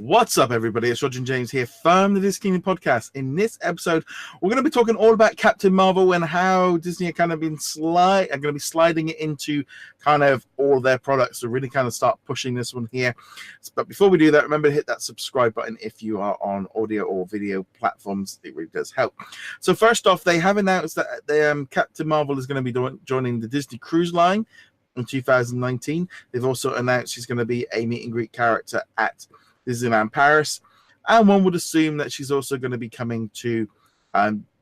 What's up, everybody? It's Roger and James here from the DisKingdom Podcast. In this episode, we're going to be talking all about Captain Marvel and how Disney are kind of been going to be sliding it into kind of all their products to really kind of start pushing this one here. But before we do that, remember to hit that subscribe button if you are on audio or video platforms. It really does help. So first off, they have announced that Captain Marvel is going to be joining the Disney Cruise Line in 2019. They've also announced she's going to be a meet and greet character at Disneyland Paris, and one would assume that she's also going to be coming to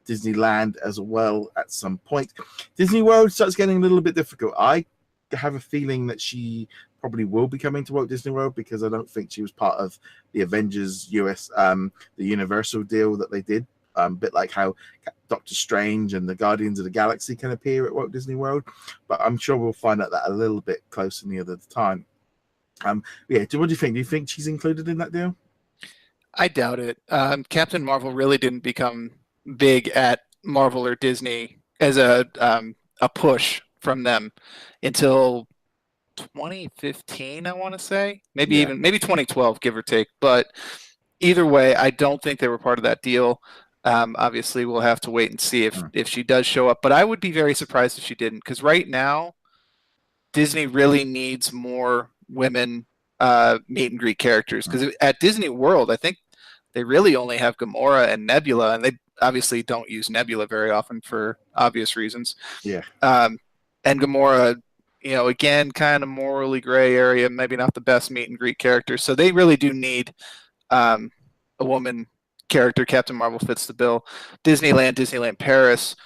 Disneyland as well at some point. Disney World starts getting a little bit difficult. I have a feeling that she probably will be coming to Walt Disney World because I don't think she was part of the Avengers US, the Universal deal that they did. A bit like how Doctor Strange and the Guardians of the Galaxy can appear at Walt Disney World, but I'm sure we'll find out that a little bit closer near the time. What do you think? Do you think she's included in that deal? I doubt it. Captain Marvel really didn't become big at Marvel or Disney as a push from them until 2015, I want to say. Maybe 2012, give or take. But either way, I don't think they were part of that deal. Obviously, we'll have to wait and see if she does show up. But I would be very surprised if she didn't, because right now, Disney really needs more women meet and greet characters, because at Disney World I think they really only have Gamora and Nebula, and they obviously don't use Nebula very often for obvious reasons. And Gamora, again, kind of morally gray area, maybe not the best meet and greet character, so they really do need a woman character. Captain Marvel fits the bill. Disneyland Paris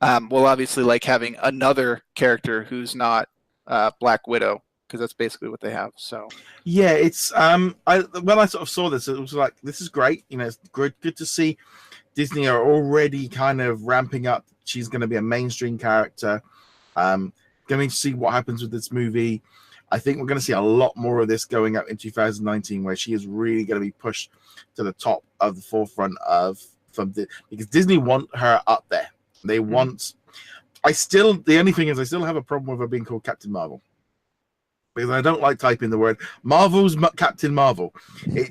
will obviously like having another character who's not Black Widow, because that's basically what they have. So it's when I sort of saw this, it was like, this is great. It's good to see Disney are already kind of ramping up. She's going to be a mainstream character. Going to see what happens with this movie. I think we're going to see a lot more of this going up in 2019, where she is really going to be pushed to the top of the forefront because Disney want her up there. They want. The only thing is, I still have a problem with her being called Captain Marvel, because I don't like typing the word Marvel's Captain Marvel. It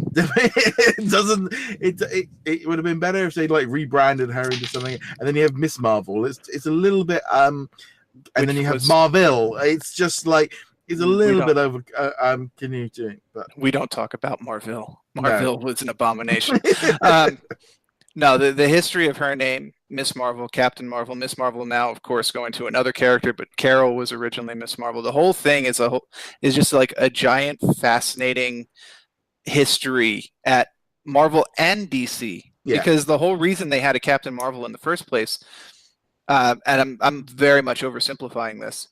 doesn't. It would have been better if they rebranded her into something, and then you have Miss Marvel. It's a little bit and then you have Marvel. It's just it's a little bit over connecting. But we don't talk about Marvel. Marvel was an abomination. No, the history of her name, Miss Marvel, Captain Marvel, Miss Marvel now, of course, going to another character, but Carol was originally Miss Marvel. The whole thing is just like a giant, fascinating history at Marvel and DC, because the whole reason they had a Captain Marvel in the first place, and I'm very much oversimplifying this,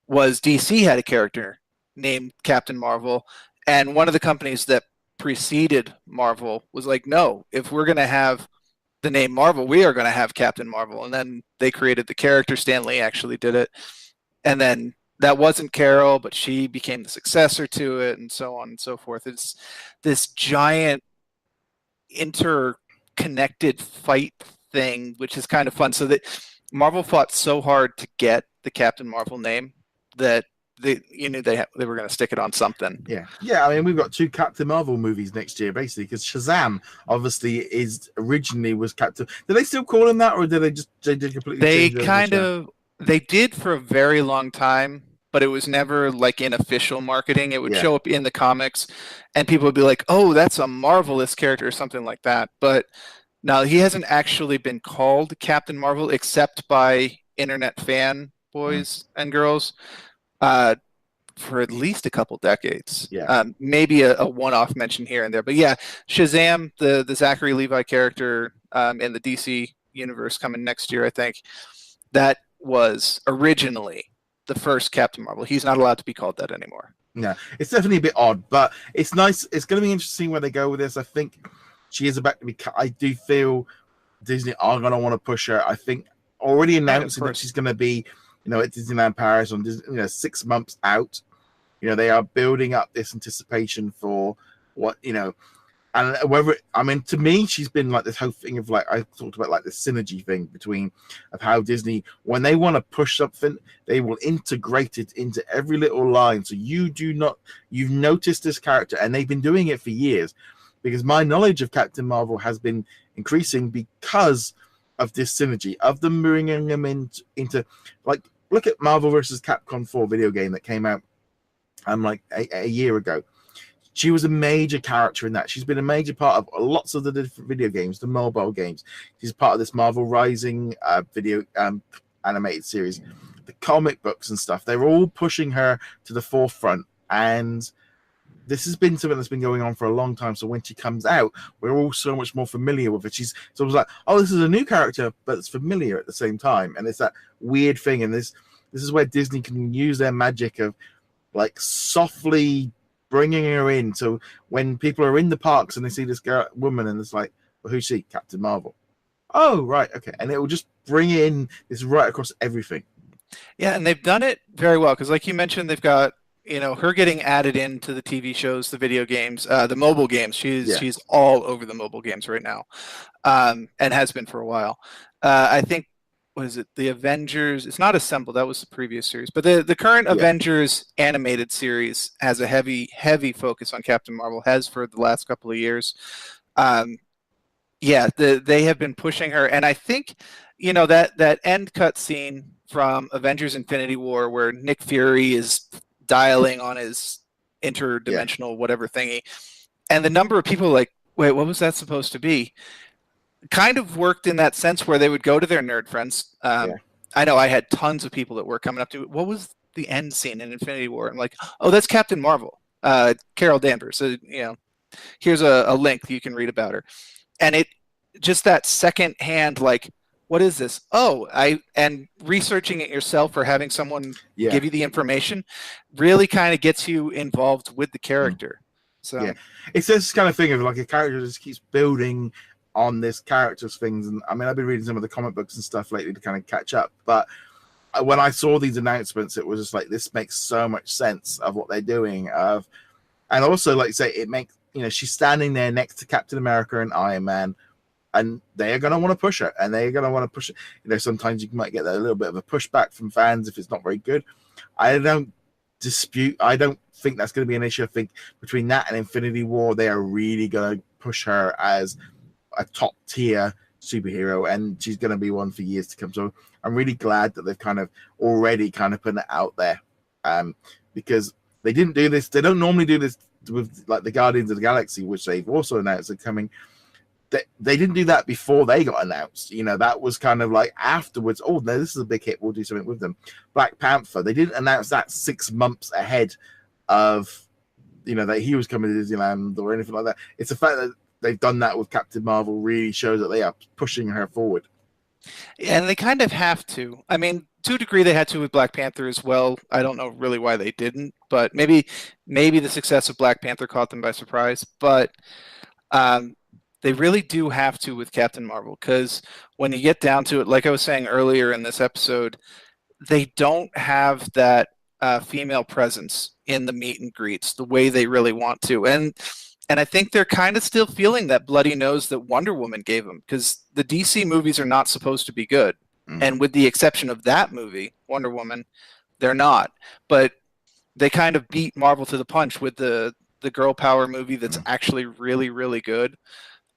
was DC had a character named Captain Marvel, and one of the companies that preceded Marvel was like, no, if we're going to have the name Marvel, we are going to have Captain Marvel. And then they created the character. Stan Lee actually did it. And then that wasn't Carol, but she became the successor to it, and so on and so forth. It's this giant interconnected fight thing, which is kind of fun. So that Marvel fought so hard to get the Captain Marvel name that they were going to stick it on something. I mean, we've got 2 Captain Marvel movies next year, basically, because Shazam obviously originally was Captain. Did they still call him that, or did they did completely? They did for a very long time, but it was never in official marketing. It would show up in the comics, and people would be like, "Oh, that's a Marvelous character," or something like that. But now he hasn't actually been called Captain Marvel except by internet fan boys and girls. For at least a couple decades. Maybe a one-off mention here and there. But Shazam, the Zachary Levi character in the DC universe coming next year, I think, that was originally the first Captain Marvel. He's not allowed to be called that anymore. Yeah, it's definitely a bit odd, but it's nice. It's going to be interesting where they go with this. I think she is about to be. I do feel Disney are going to want to push her. I think already announcing that she's going to be at Disneyland Paris on 6 months out. They are building up this anticipation for what, and to me, she's been this whole thing of I talked about this synergy thing between of how Disney, when they want to push something, they will integrate it into every little line. So you've noticed this character, and they've been doing it for years. because my knowledge of Captain Marvel has been increasing because of this synergy of them bringing them into like, look at Marvel versus Capcom 4 video game that came out like a year ago. She was a major character in that. She's been a major part of lots of the different video games, the mobile games. She's part of this Marvel Rising video animated series, the comic books and stuff. They're all pushing her to the forefront. And this has been something that's been going on for a long time. So when she comes out, we're all so much more familiar with it. She's always like, oh, this is a new character, but it's familiar at the same time. And it's that weird thing. And this is where Disney can use their magic of like softly bringing her in. So when people are in the parks and they see this woman and it's like, well, who's she? Captain Marvel. Oh, right. Okay. And it will just bring in this right across everything. Yeah. And they've done it very well. Cause like you mentioned, they've got, her getting added into the TV shows, the video games, the mobile games. She's all over the mobile games right now. And has been for a while. I think, what is it? The Avengers. It's not Assemble. That was the previous series. But the current Avengers animated series has a heavy focus on Captain Marvel. Has for the last couple of years. They have been pushing her, and I think that end cut scene from Avengers: Infinity War where Nick Fury is dialing on his interdimensional whatever thingy, and the number of people like, wait, what was that supposed to be? Kind of worked in that sense where they would go to their nerd friends. I know I had tons of people that were coming up to it. What was the end scene in Infinity War? I'm like, oh, that's Captain Marvel, Carol Danvers. So, here's a link you can read about her. And it just that second hand, like, what is this? Oh, and researching it yourself or having someone give you the information really kind of gets you involved with the character. So it's this kind of thing of like a character just keeps building on this character's things. And I mean, I've been reading some of the comic books and stuff lately to kind of catch up, but when I saw these announcements, it was just like, this makes so much sense of what they're doing. And also, like say, it makes, she's standing there next to Captain America and Iron Man, and they're going to want to push her, and they're going to want to push it. Sometimes you might get a little bit of a pushback from fans if it's not very good. I don't think that's going to be an issue. I think between that and Infinity War, they are really going to push her as a top tier superhero, and she's going to be one for years to come. So I'm really glad that they've kind of already kind of put it out there, because they didn't do this. They don't normally do this with like the Guardians of the Galaxy, which they've also announced are coming. They didn't do that before they got announced. That was kind of like afterwards. Oh, no, this is a big hit. We'll do something with them. Black Panther. They didn't announce that 6 months ahead of, that he was coming to Disneyland or anything like that. It's the fact that they've done that with Captain Marvel really shows that they are pushing her forward. And they kind of have to. I mean, to a degree, they had to with Black Panther as well. I don't know really why they didn't, but maybe the success of Black Panther caught them by surprise. But they really do have to with Captain Marvel, because when you get down to it, like I was saying earlier in this episode, they don't have that female presence in the meet and greets the way they really want to. And I think they're kind of still feeling that bloody nose that Wonder Woman gave them, because the DC movies are not supposed to be good. Mm-hmm. And with the exception of that movie, Wonder Woman, they're not. But they kind of beat Marvel to the punch with the girl power movie that's actually really, really good.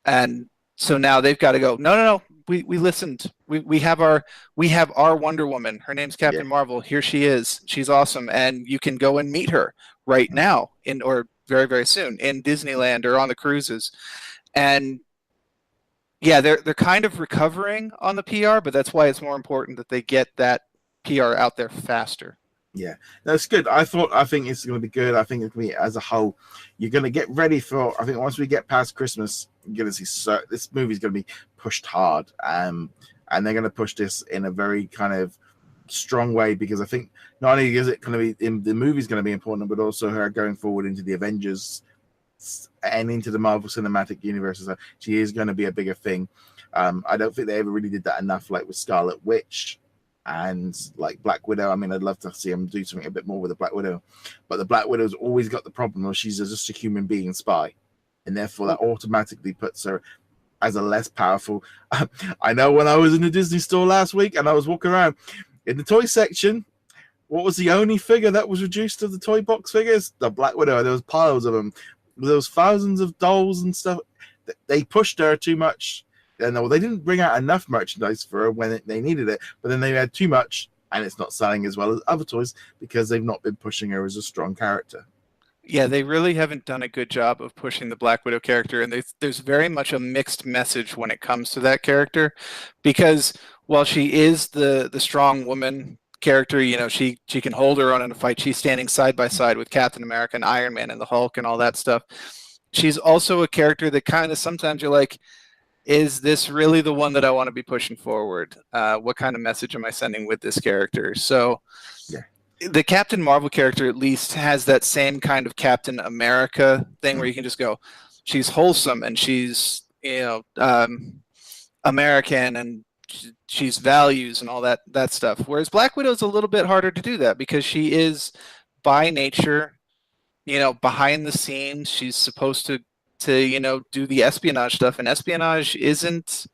And so now they've got to go, no, we listened. We have our Wonder Woman. Her name's Captain Marvel. Here she is. She's awesome. And you can go and meet her right now or very, very soon in Disneyland or on the cruises. And they're kind of recovering on the PR, but that's why it's more important that they get that PR out there faster. Yeah, that's good. I think it's going to be good. I think it's going to be, as a whole, you're going to get ready for, I think once we get past Christmas, you're going to see this movie's going to be pushed hard. And they're going to push this in a very kind of strong way, because I think not only is it going to be, the movie's going to be important, but also her going forward into the Avengers and into the Marvel Cinematic Universe. So she is going to be a bigger thing. I don't think they ever really did that enough, like with Scarlet Witch and like Black Widow. I mean, I'd love to see them do something a bit more with the Black Widow, but the Black Widow's always got the problem of she's just a human being spy, and therefore that automatically puts her as a less powerful. I know when I was in the Disney store last week and I was walking around in the toy section, what was the only figure that was reduced to the toy box figures? The Black Widow. There was piles of them. There was thousands of dolls and stuff they pushed her too much. And they didn't bring out enough merchandise for her when they needed it, but then they had too much, and it's not selling as well as other toys because they've not been pushing her as a strong character. Yeah, they really haven't done a good job of pushing the Black Widow character, and there's very much a mixed message when it comes to that character, because while she is the strong woman character, you know, she can hold her own in a fight. She's standing side by side with Captain America and Iron Man and the Hulk and all that stuff. She's also a character that kind of sometimes you're like, is this really the one that I want to be pushing forward? What kind of message am I sending with this character? So yeah. The Captain Marvel character at least has that same kind of Captain America thing where you can just go, she's wholesome and she's, you know, American and she's values and all that stuff. Whereas Black Widow is a little bit harder to do that because she is by nature, you know, behind the scenes. She's supposed to you know, do the espionage stuff, and espionage isn't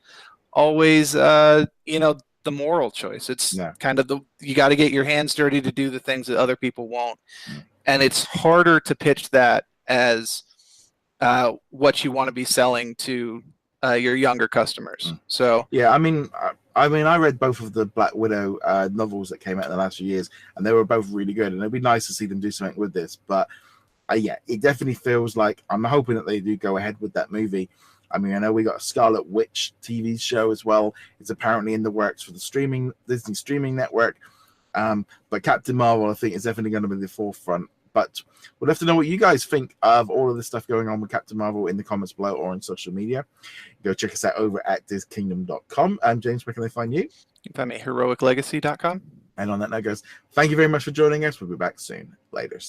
always you know, the moral choice. It's kind of you got to get your hands dirty to do the things that other people won't, and it's harder to pitch that as what you want to be selling to your younger customers. So yeah, I mean, I read both of the Black Widow novels that came out in the last few years, and they were both really good, and it'd be nice to see them do something with this, but yeah, it definitely feels like I'm hoping that they do go ahead with that movie. I mean, I know we got a Scarlet Witch TV show as well. It's apparently in the works for the Disney streaming network. But Captain Marvel, I think, is definitely going to be the forefront. But we'll have to know what you guys think of all of this stuff going on with Captain Marvel in the comments below or on social media. Go check us out over at DisKingdom.com. James, where can they find you? You can find me at HeroicLegacy.com. And on that note, guys, thank you very much for joining us. We'll be back soon. Later.